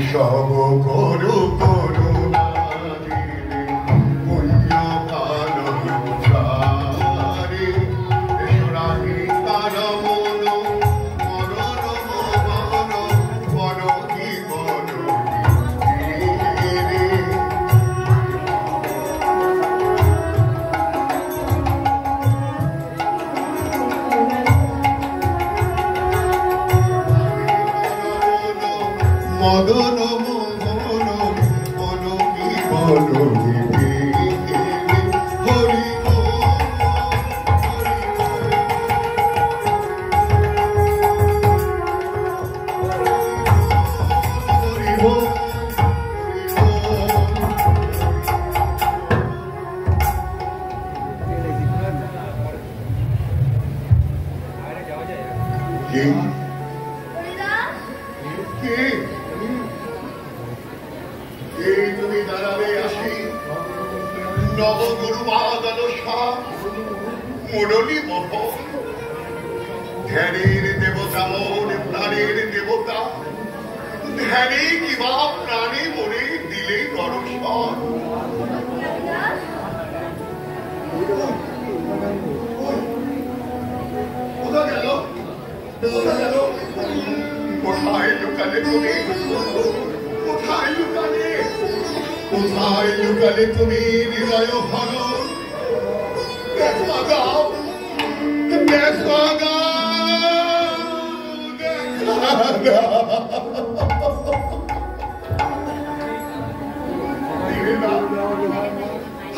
সব করু করুণা পুণ্য কালুচারে রাহি তার মন মরণ মরণ বড় জীবন মদন মোহন মন কি বল হরি তুমি দাঁড়াবে আসি নবগুরু মাদলসা মুরলী মহ ধ্যানের দেবতা মন প্রাণের দেবতা ধ্যানে কিবা প্রাণে মনে দিলে দর্শন কোথায় গেল কোথায় লুকালে তুমি কোথায় লুকালে কোথায় লুকালে তুমি হৃদয় ভাগ দেখা দাও দেখা দাও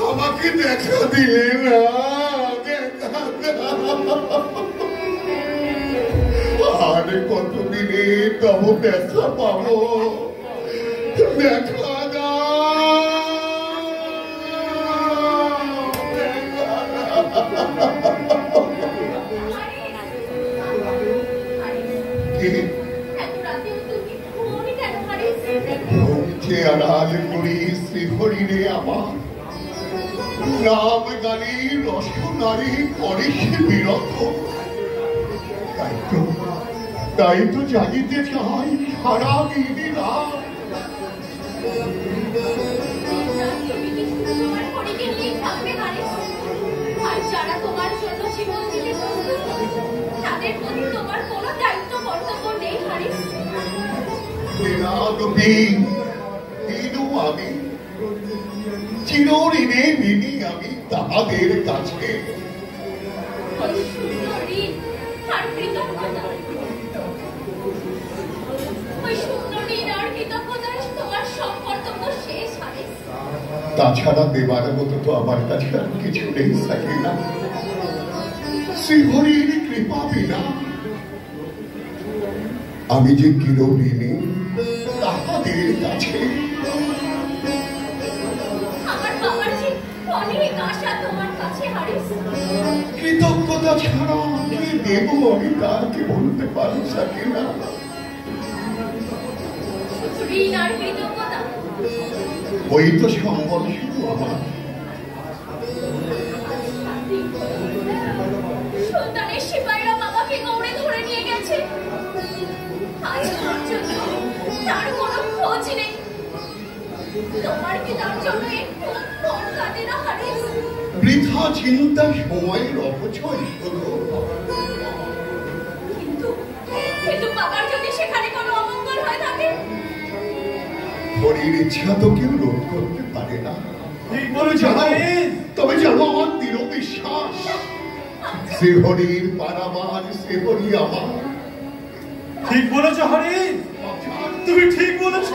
আমাকে দেখা দিলে না দেখা আর কতদিনে তব দেখা পাবো দেখা আড়াল করি শ্রীহরিরে আমার নাম গানি রসনারী করে সে বিরত তাই তো জাগিতে চাই সারা দিনে রাত যারা তোমার জন্য জীবন দিতে প্রস্তুত তাদের প্রতি তোমার কোনো দায়িত্ব কর্তব্য নেই হারিস আমি চিরঋণে ঋণী আমি তাহাদের কাছে তাছাড়া দেবার মতো তো আমার কাছে আর কিছু নেই থাকে না শ্রীহরির কৃপা বিনা আমি যে চিরঋণী তাহাদের কাছে কৃতজ্ঞতা ছাড়া কি দেব আমি তাকে বলতে পারি থাকে না ওই তো সম্বল শুধু আমার সন্তানের সিপাহীরা বাবাকে গৌড়ে ধরে নিয়ে গেছে আজ পর্যন্ত তার কোনো খোঁজ নেই তোমার কি তার জন্য একটু মন কাঁদে না হারিস বৃথা চিন্তা সময়ের অপচয় শুধু কিন্তু বাবার যদি সেখানে কোনো অমঙ্গল হয়ে থাকে হরির ইচ্ছা তো কেউ রোধ করতে পারে না তবে জানো আমার দৃঢ় বিশ্বাস শ্রীহরির পারাবার শ্রীহরি আমার ঠিক বলেছ হরি তুমি ঠিক বলেছ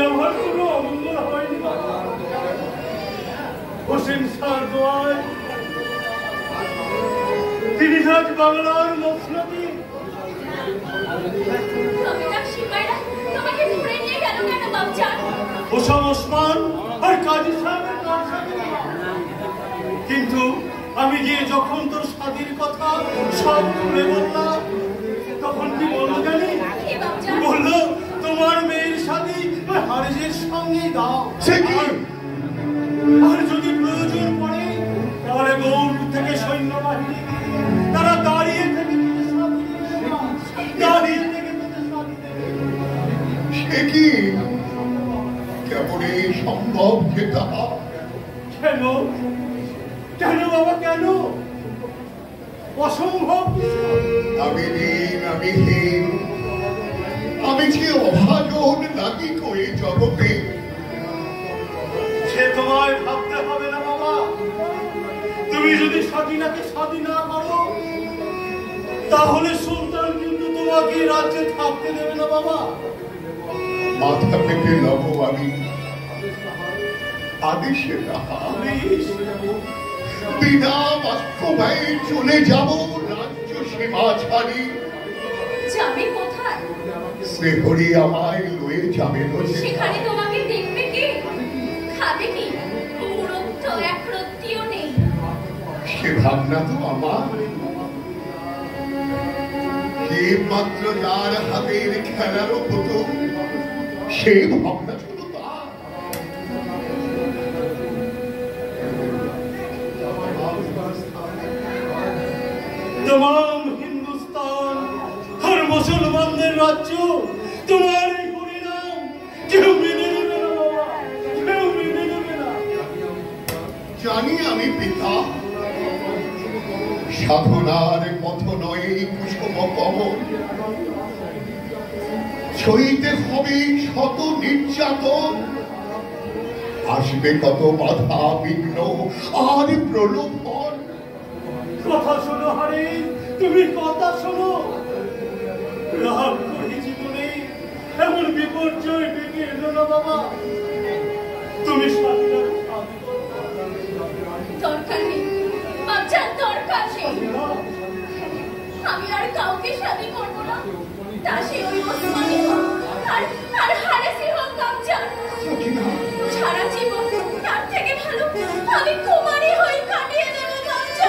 আমার কোনো অমঙ্গল হয়নি হোসেন শাহর দোয়ায় তিনি আজ বাংলার মসনদী হোসেন ওসমান আর কাজী সাহেবের কিন্তু আমি গিয়ে যখন তোর স্বাধীর কথা সব খুলে বললাম তখন কি বললো জানি বললো তোমার মেয়ের সাথে হারিজের সঙ্গে দাও আর সম্ভব যে তাহা? কেন কেন বাবা, কেন? অসম্ভব? আমি ঋণ, আমি হীন, আমি যে অভাজন লাগি কই জগতে। সে তোমায় ভাবতে হবে না বাবা। তুমি যদি স্বাধীনাকে স্বাধীন না করো, তাহলে সুলতান কিন্তু তোমাকে রাজ্যে থাকতে দেবে না বাবা। মাথা পেতে লব আমি, আদেশে তাহা বিনা বাস্তবায় চলে যাব রাজ্য সীমা ছাড়ি। যাবে কোথায়? শ্রীহরি আমায় লয়ে যাবে সেখানে তোমাকে দেখবে কে? খাবে কি? মুরক্ত এক রত্তিও নেই। সে ভাবনা তো আমার, কে মাত্র যার হাতের খেলার হতো সেই ভাবনা ছিল তার। तमाम हिंदुस्तान हर मुसलमानদের রাজ্য তোমার এই হরিনাম কেউ মেনে নেবে না বাবা, কেউ মেনে নেবে না। জানি আমি পিতা, সাধনার পথ নয় কুসুম কমল, সইতে হবে শত নির্যাতন, আসবে কত বাধা বিঘ্ন আর প্রলোভন। কথা শোনো হারি, তুমি কথা শোনো। রাগ করে জীবনে এমন বিপর্যয় ডেকে এলো না বাবা। তুমি স্বাধীনতা দরকার নেই বাচ্চা, দরকার নেই। আমি আর কাউকে শাদী করবো না, তা সে ওই ওসমানী হোক আর হারেসি হোক গামছা। সারা জীবন তার থেকে ভালো আমি কুমারী হয়ে কাটিয়ে দেবো গামছা।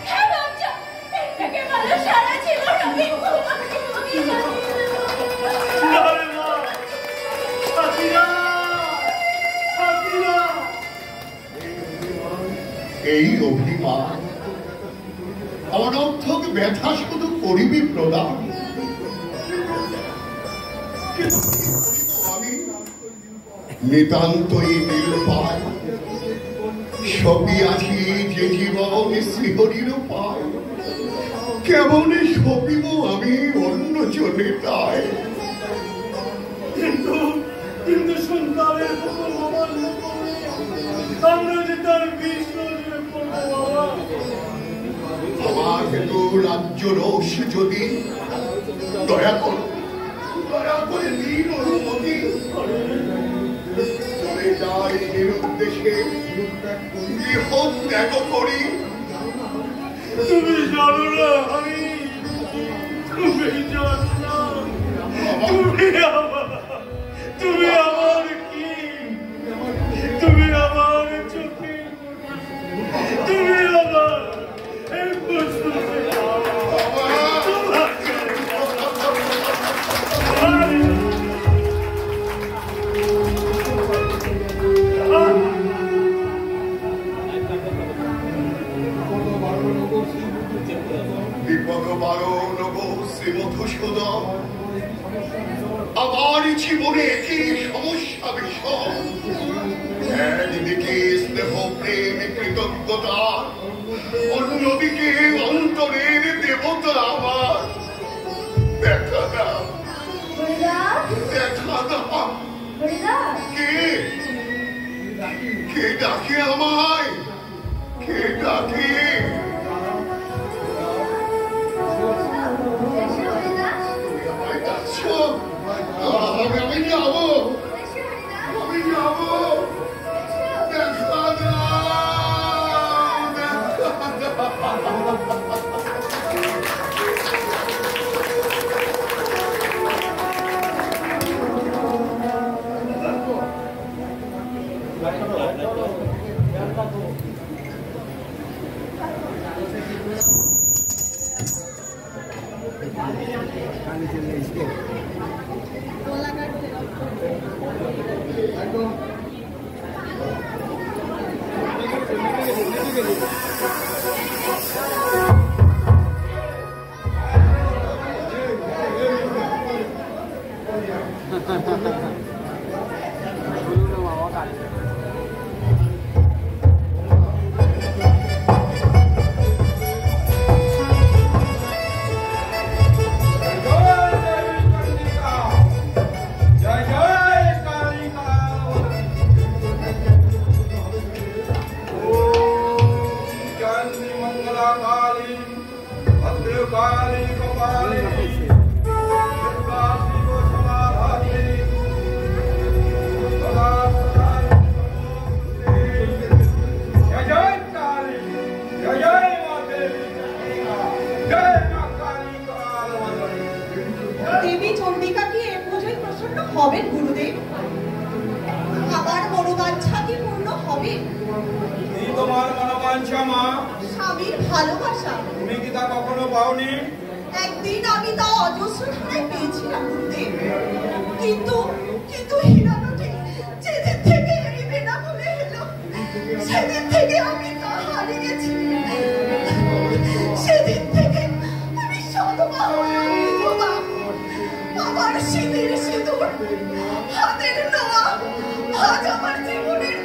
হ্যাঁ গামছা, এর থেকে ভালো সারা জীবন আমি কুমারী হয়ে কাটিয়ে দেবো। এই অভিমান অনর্থক ব্যথা শুধু করিবি প্রদান। আমি নিতান্তই নিরুপায়, সপিয়াছি যে জীবন শ্রীহরির পায়, কেমনে সপিব আমি অন্য জনে তাই। কিন্তু সন্তানের হুকুম অমান্য করলে আমরা যে তার বিষ নজরে পড়বো বাবা। আমার হেতু রাজ্য রোষ যদি দয়া করো, দয়া করে দিন অনুমতি। চলে যাই নিরুদ্দেশে, গৃহ ত্যাগ করি। তুমি জানো না আমি, তুমি জানো না, তুমি আমার কি, তুমি আমার চোখে, তুমি আমার এই বস্তুতে বিপদ বারণ শ্রীমধুসূদন, আমার জীবনে একই সমস্যা বিষয়। একদিকে স্নেহ প্রেম কৃতজ্ঞতা, অন্যদিকে অন্তরের দেবতা আমার। দেখা দাও, দেখা দাও, কে ডাকে আমায়, কে ডাকে? আমি যাবো, আমি যাবো। দেখা দাও, দেখা দাও। আকাঙ্ক্ষা মা? স্বামীর ভালোবাসা। তুমি কি তা কখনো পাওনি? একদিন আমি তা অজস্র ধারায় পেয়েছিলাম গুরুদেব, কিন্তু কিন্তু হীরানটি যেদিন থেকে এই বেনামূলে এলো সেদিন থেকে আমি তা হারিয়েছি। সেদিন থেকে আমি সদমা হয়ে বিধবা। আমার শীতের সিঁদুর, হাতের নোয়া আজ আমার জীবনের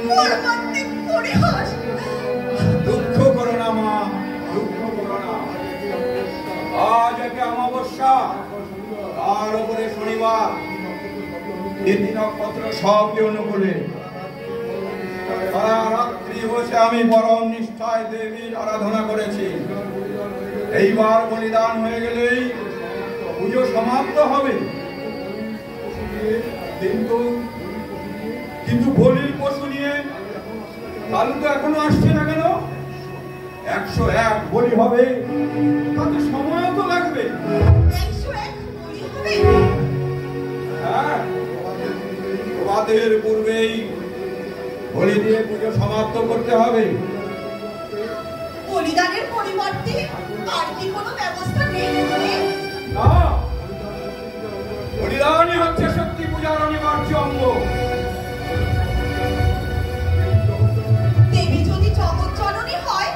মর্মান্তিক পরিহাস। দুঃখ করো না মা, দুঃখ করো না। আজ একে অমাবস্যা, তার উপরে শনিবার, তিথি নক্ষত্র সবই অনুকূলে। সারা রাত্রি বসে আমি পরম নিষ্ঠায় দেবীর আরাধনা করেছি। এইবার বলিদান হয়ে গেলেই পুজো সমাপ্ত হবে। কিন্তু কিন্তু বলির পশু নিয়ে কালু তো এখনো আসছে না কেন? 101 বলি হবে, তাতে সময়ও তো লাগবে। 101 বলি হবে? হ্যাঁ, প্রভাতের পূর্বেই বলি দিয়ে পুজো সমাপ্ত করতে হবে। বলিদানের পরিবর্তে আর কি কোনো ব্যবস্থা নেই? না, বলিদানই হচ্ছে শক্তি পূজার অনিবার্য অঙ্গ। দেবী যদি জগৎ জননী হয়,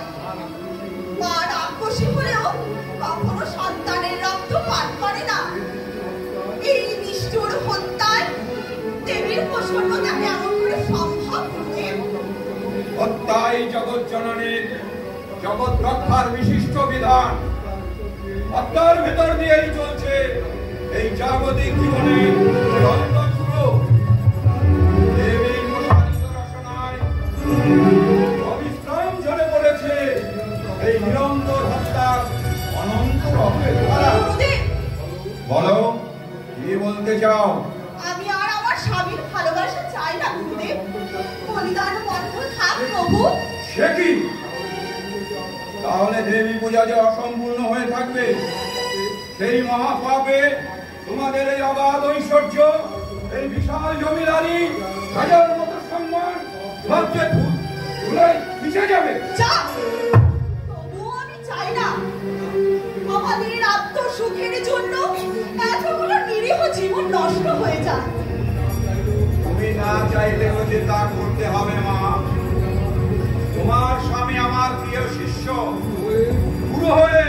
মা রাক্ষসী হলেও কখনো সন্তানের রক্ত পান করে না। এই নিষ্ঠুর হত্যায় দেবীর প্রসন্নতা কেমন করে সম্ভব? হত্যাই জগৎ জননীর জগৎ রক্ষার বিশিষ্ট বিধান। হত্যার ভেতর দিয়েই চলছে এই জাগতিক জীবনে চিরন্তন শুরু। দেবীর প্রসারিত রসনায় অবিশ্রাম ঝরে পড়েছে এই নিরন্তর হত্যার অনন্ত রক্তের ধারা। বলো, কি বলতে চাও? আমি আর আমার স্বামীর ভালোবাসা চাই না গুরুদেব। বলিদান বন্ধ থাক প্রভু। সে কি? তাহলে দেবী পূজা যে অসম্পূর্ণ হয়ে থাকবে। সেই মহাপাপে তোমাদের এই অবাধ ঐশ্বর্য, এই বিশাল জমিদারি, হাজার মতো সম্মান ভাবছে ধুলে মিশে যাবে। তবুও আমি চাই না আমাদের আত্মসুখের জন্য এতগুলো নিরীহ জীবন নষ্ট হয়ে যায়। তুমি না চাইলেও যে তা করতে হবে মা। তোমার স্বামী আমার প্রিয় শিষ্য, পুরো হয়ে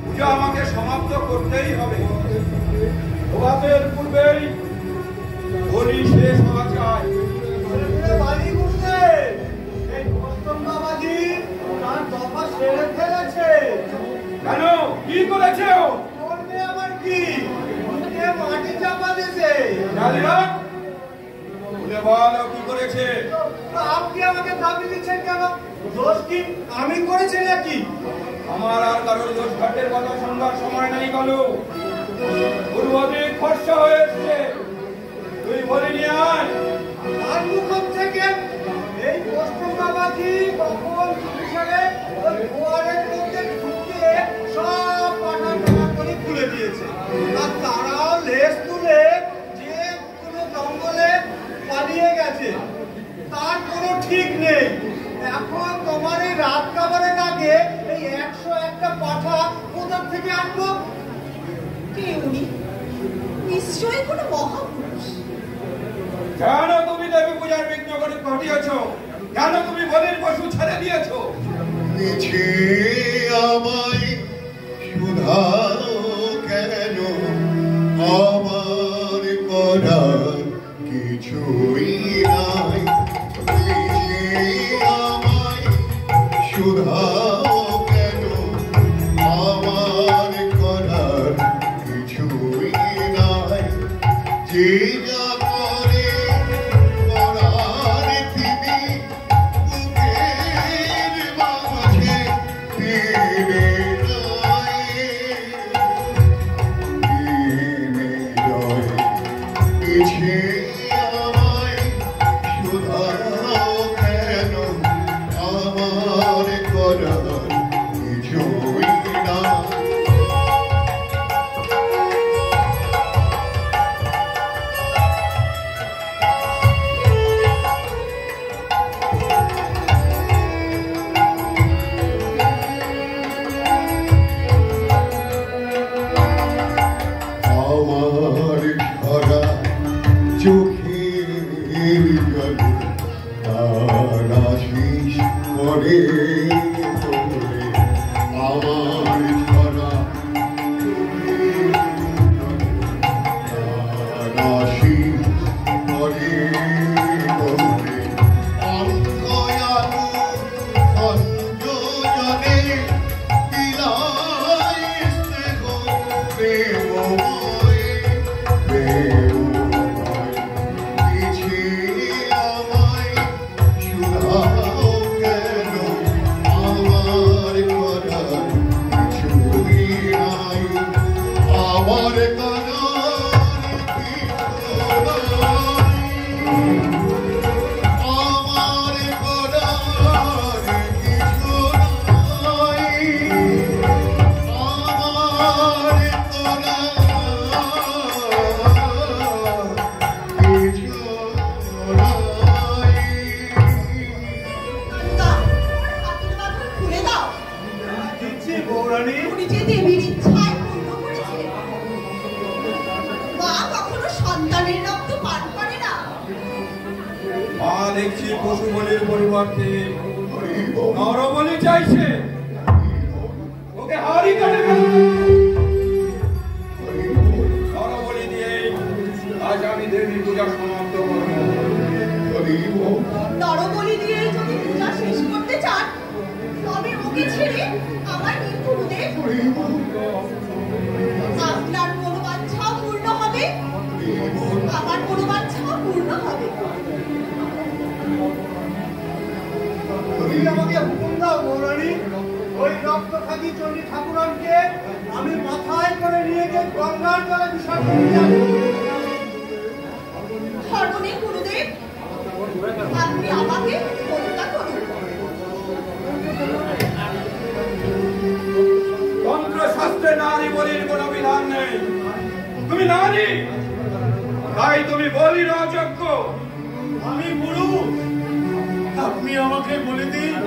পূজা আমাকে সমাপ্ত করতেই হবে। প্রভাতের পূর্বেই বলি শেষ হওয়া চাই। কেন? কি করেছে? আমার কি মাটি চাপা দিয়েছে? বলো কি করেছে? আপনি আমাকে দাবি দিচ্ছেন কেন? দোষ কি আমি করেছি নাকি? আমার আর কারোর দোষ ঘাটের কথা শুনবার সময় নেই। কালু পূর্বদিক ফর্সা হয়ে এসছে, তুই বলে নিয়ে আয়। তার মুখ থেকে এই পশ্চিম বাবাজি কখন সালে ওই ফোয়ারের মধ্যে ঢুকে সব পাঠান করে খুলে দিয়েছে। আর তারাও লেজ তুলে যে কোনো জঙ্গলে পালিয়ে গেছে, তার কোনো ঠিক নেই। এখন তোমার এই রাত খাবারের আগে এই 101টা পাঠা কোথা থেকে আনবো? কে উনি? নিশ্চয়ই কোনো মহাপুরুষ। কেন তুমি দেবী পূজার বিঘ্ন করে ঘটিয়েছ? কেন তুমি বলির পশু ছেড়ে দিয়েছ? মিছে আমায় শুধাও কেন? আমার করার কিছুই নাই। মিছে আমায় শুধাও কেন? আমার করার কিছুই নাই। যে যা করে করার তিনি বুকের মাঝে টেনে নেয়। মিছে আমায় শুধাও কেন? আমার করার কিছুই নাই। আশিস করে আমার ছড়া আশিস করে অঙ্গয়ালু সঞ্জনে বিলায় স্নেহ প্রেমময় প্রেমময় পিছে আমায় শুধাও কেন আমার করার কিছুই নাই আমার করার কিছু নাই আমার করার কিছু নাই আমার করার কিছু নাই কান্তা, হাতের বাঁধন খুলে দাও। দিচ্ছি বৌরানী। উনি যে দেবীর ইচ্ছায় পূর্ণ করেছে। মা কখনো সন্তানের রক্ত পান করে না। মা দেখছি পশু বলির পরিবর্তে নরবলি চাইছে। ওকে হাড়ি কাটে নরবলি দিয়ে আজ আমি দেবী পূজা সমাপ্ত করব। নরবলি দিয়ে যদি পূজা শেষ করতে চান তবে ওকে ছেড়ে আমার গুরুদেব আপনার মনোবাঞ্ছা পূর্ণ হবে, আমার মনোবাঞ্ছা পূর্ণ হবে। তুমি আমাকে হুকুম দাও বৌরানী। ওই রক্তখাকি চণ্ডী ঠাকুরানকে আমি মাথায় করে নিয়ে গিয়ে গঙ্গার জলে বিসর্জন দিলাম। ধর্মনে গুরুদেব, আপনি আমাকে হত্যা করুন। তন্ত্র শাস্ত্রে নারী বলির কোনো বিধান নেই। তুমি নারী, তাই তুমি বলির অযোগ্য। আমি গুরু, আপনি আমাকে বলে দিন,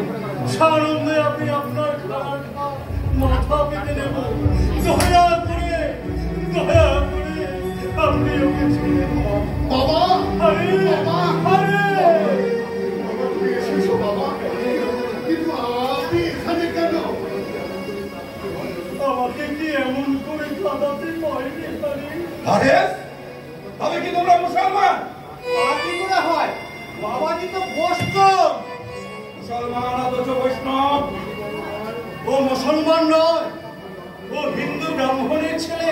সানন্দে আমি আপনার খারাপ মাথা পেতে নেব। দয়া করে আপনি ওকে ছেড়ে দিন। বাবা আরে বাবা আরে বাবা তুমি এসেছো বাবা কিন্তু আপনি এখানে কেন আমাকে কি এমন করে কাঁদাতে পারেনি? আরে তবে কি তোমরা মুসলমান? আর কি করে হয়? বাবাজি তো বৈষ্ণব। মুসলমান অথচ বৈষ্ণব। ও মুসলমান নয়, ও হিন্দু ব্রাহ্মণের ছেলে।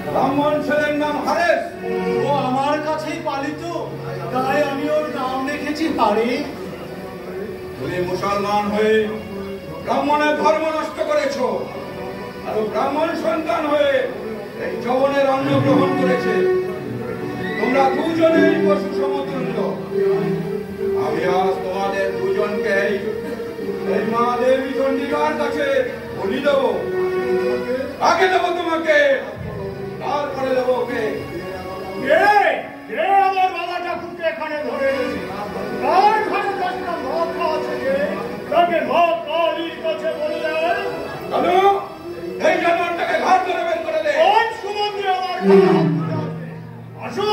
ব্রাহ্মণ ছেলের নাম হারেস। ও আমার কাছেই পালিত, তাই আমি ওর নাম রেখেছি হারি। তুমি মুসলমান হয়ে ব্রাহ্মণের ধর্ম নষ্ট করেছো, আর ও ব্রাহ্মণ সন্তান হয়ে এই যৌবনের অন্ন গ্রহণ করেছে। তোমরা দুজনেই পশু সমতুল্য। আমি আজ তোমাদের দুজনকেই এই মা দেবী চণ্ডিকার কাছে বলি দেব। আগে দেবো তোমাকে, তারপরে দেবো ওকে। আমার বাবা ঠাকুরকে এখানে ধরে এনেছে। তার ঘরে দশটা মদ আছে যে, তাকে মদ কালীর কাছে বলে দেয়। চলো এই জানোয়ারটাকে ঘাট ধরে বের করে দে। কোন সুমন্ত্রী আমার ঘরে হাত তুলে আছে? আসো,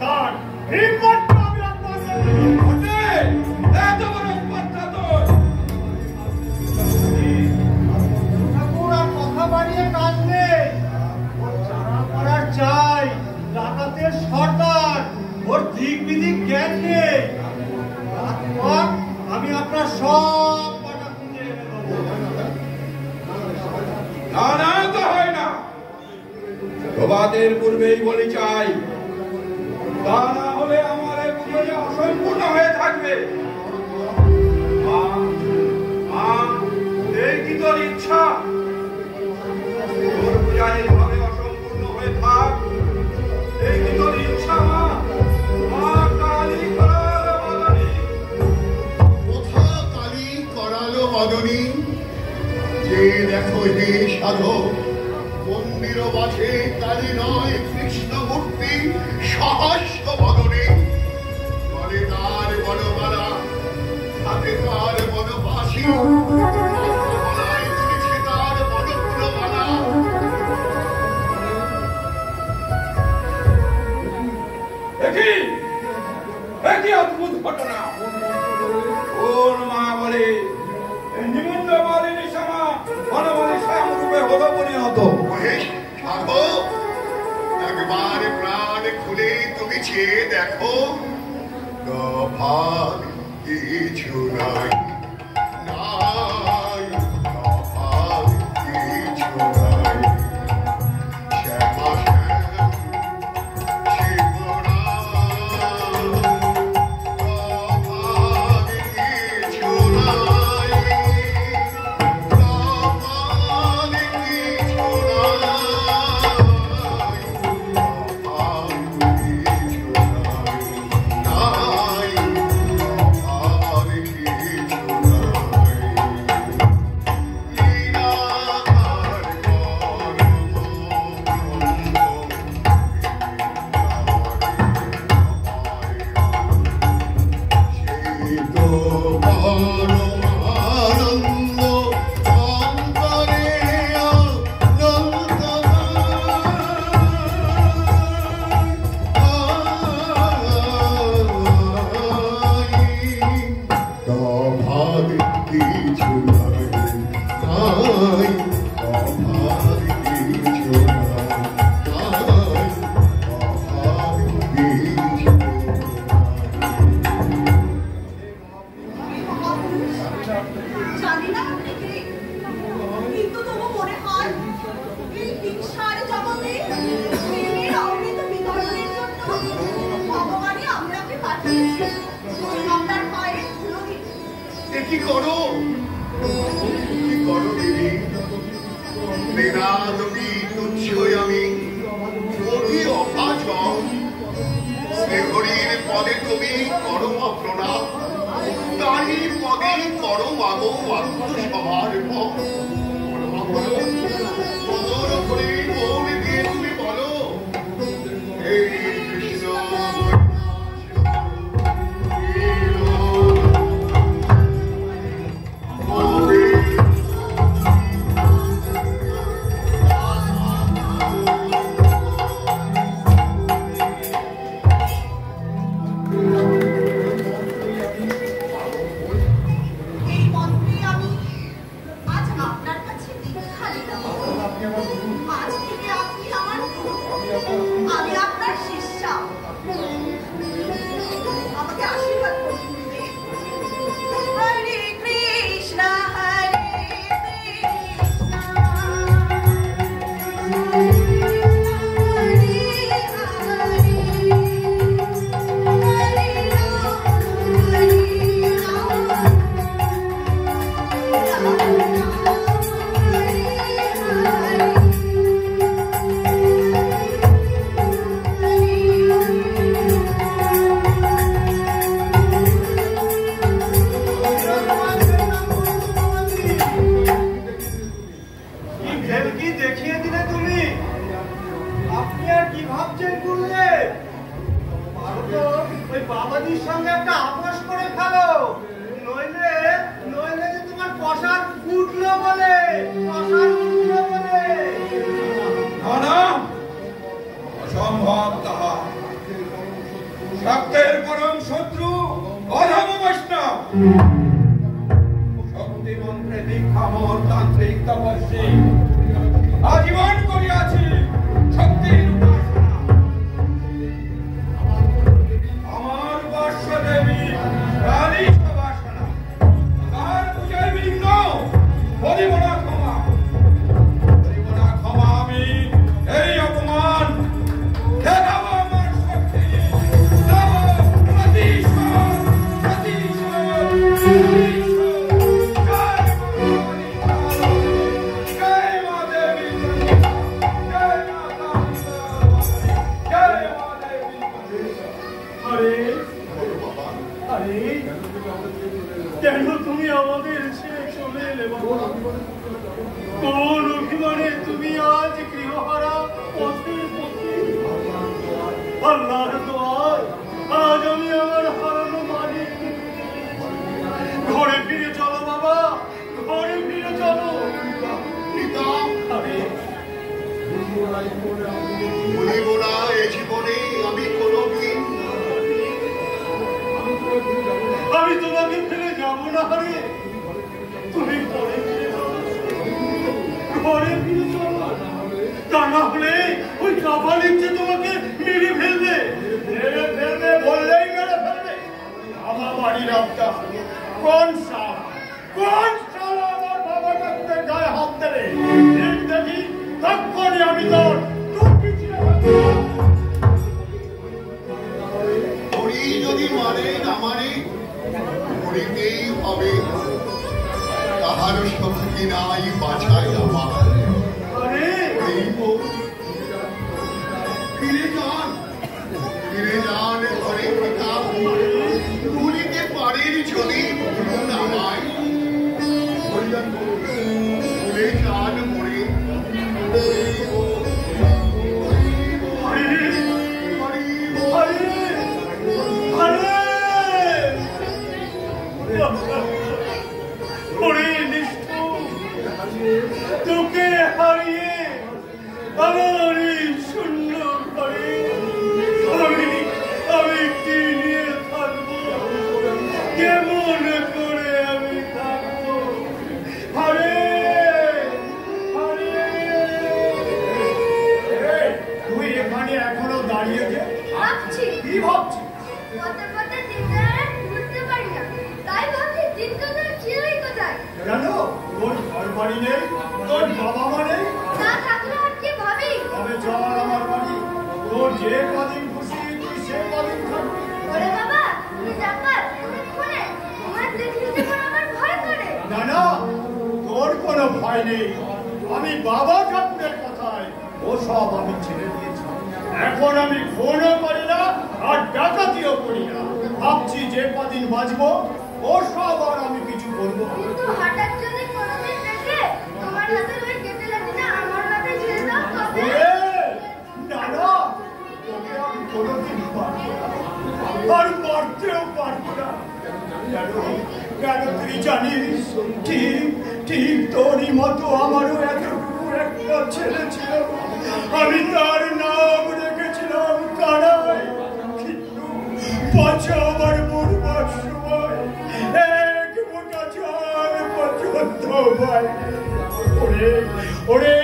তার হিম্মতটা আমি আপনাকে দিই। ওঠে, এত বড় স্পর্ধা তোর। ঠাকুর আর কথা বাড়িয়ে কাজ নেই। ওর যারা করার চাই, ডাকাতের সর্দার, ওর দিক বিদিক জ্ঞান নেই। তারপর আমি আপনার সব কটা খুঁজে এনে দেবো। না না তো হয় না। প্রভাতের পূর্বেই বলি চাই, তা না হলে আমার এই পুজো অসম্পূর্ণ হয়ে থাকবে। মা, মা, এই কি তোর ইচ্ছা? তোর পূজা এইভাবে অসম্পূর্ণ হয়ে থাক, এই কি তোর ইচ্ছা? মা, মা কালী করালো মদনী। কোথা কালী করালো মদনী যে দেখো হে সাধক মন্দির বাছে কালী নয় কৃষ্ণ মূর্তি সহস্র বদনে বলে তার বনমালা হাতে তার বনবাসী বলায় তুলেছে তার বনফুলমালা একই অদ্ভুত ঘটনা। ওর মা বলে নিমন্দ মালিনী শ্যামা বনমালী শ্যামরূপে হলো পরিণত। একবার প্রাণ খুলে তুমি চেয়ে দেখো, তফাৎ কিছু নাই, নাই তফাৎ কিছু নাই। শ্যামা শ্যাম শিবরাম, তফাৎ কিছু নাই, তফাৎ কিছু বলিব না এ জীবনে আমি কোনোদিন যাবো না রে, তুমি ঘরে ফিরে চলো, ঘরে ফিরে চলো। তা না হলে ওই কাপালিক যে তোমাকে মেরে ফেলবে, মেরে ফেলবে বললেই মেরে ফেলবে। আমার বাড়ির রাবটা কোন শালা আমার বাবা কাছে গায়ে হাত দেবে, দেখি তখনই আমি তোর হরি যদি মানে না মানে হরিতেই হবে, তাহার শক্তি নাই বাছাই আমার। ফিরে যান ঘরে পিতা, ভুলিতে পারেন যদি আমায়, ভুলে যান মরে। তোকে হারিয়ে আমার এই শূন্য ঘরে আমি কি নিয়ে থাকবো, কেমন করে আমি থাকবো? তুই এখানে এখনো দাঁড়িয়ে যে ভাবছি কি ভাবছিস? পথে পথে দিনদার বুঝতে পারি না, তাই ভাবছি দিন কোথায় ছিলই কোথায়। কেন তোর ঘর বাড়ি নেই, তোর বাবা মা নেই? না থাকলে আর কি ভাবি? তবে চল আমার বাড়ি, তোর যে কদিন খুশি তুই সে কদিন থাকবি। ওরে বাবা তুমি ডাকাত, তুমি খুনে, তোমার দেখলে যেমন আমার ভয় করে। না না, তোর কোনো ভয় নেই। আমি বাবা ঠাকুরের কথায় ও সব আমি ছেড়ে দিয়েছি। এখন আমি খুনও করি না আর ডাকাতিও করি না। ভাবছি যে কদিন বাঁচবো ও সব আর আমি কিছু করবো। কিন্তু হঠাৎ যদি কোনোদিন দেখে তোমার হাতে ওই কেটে লাগিনা আমার হাতে ছেড়ে দাও তবে? না না, তোকে আমি কোনোদিন পারবো না, আর পারতেও পারবো না। কেন তুই জানিস, ঠিক তোরই মতো আমারও এতটুকু একটা ছেলে ছিল। আমি তার নাম রেখেছিলাম কানাই, কিন্তু বাচ্চা আমার মরবার সময় এক মোটা চাল পর্যন্ত পাই। ওরে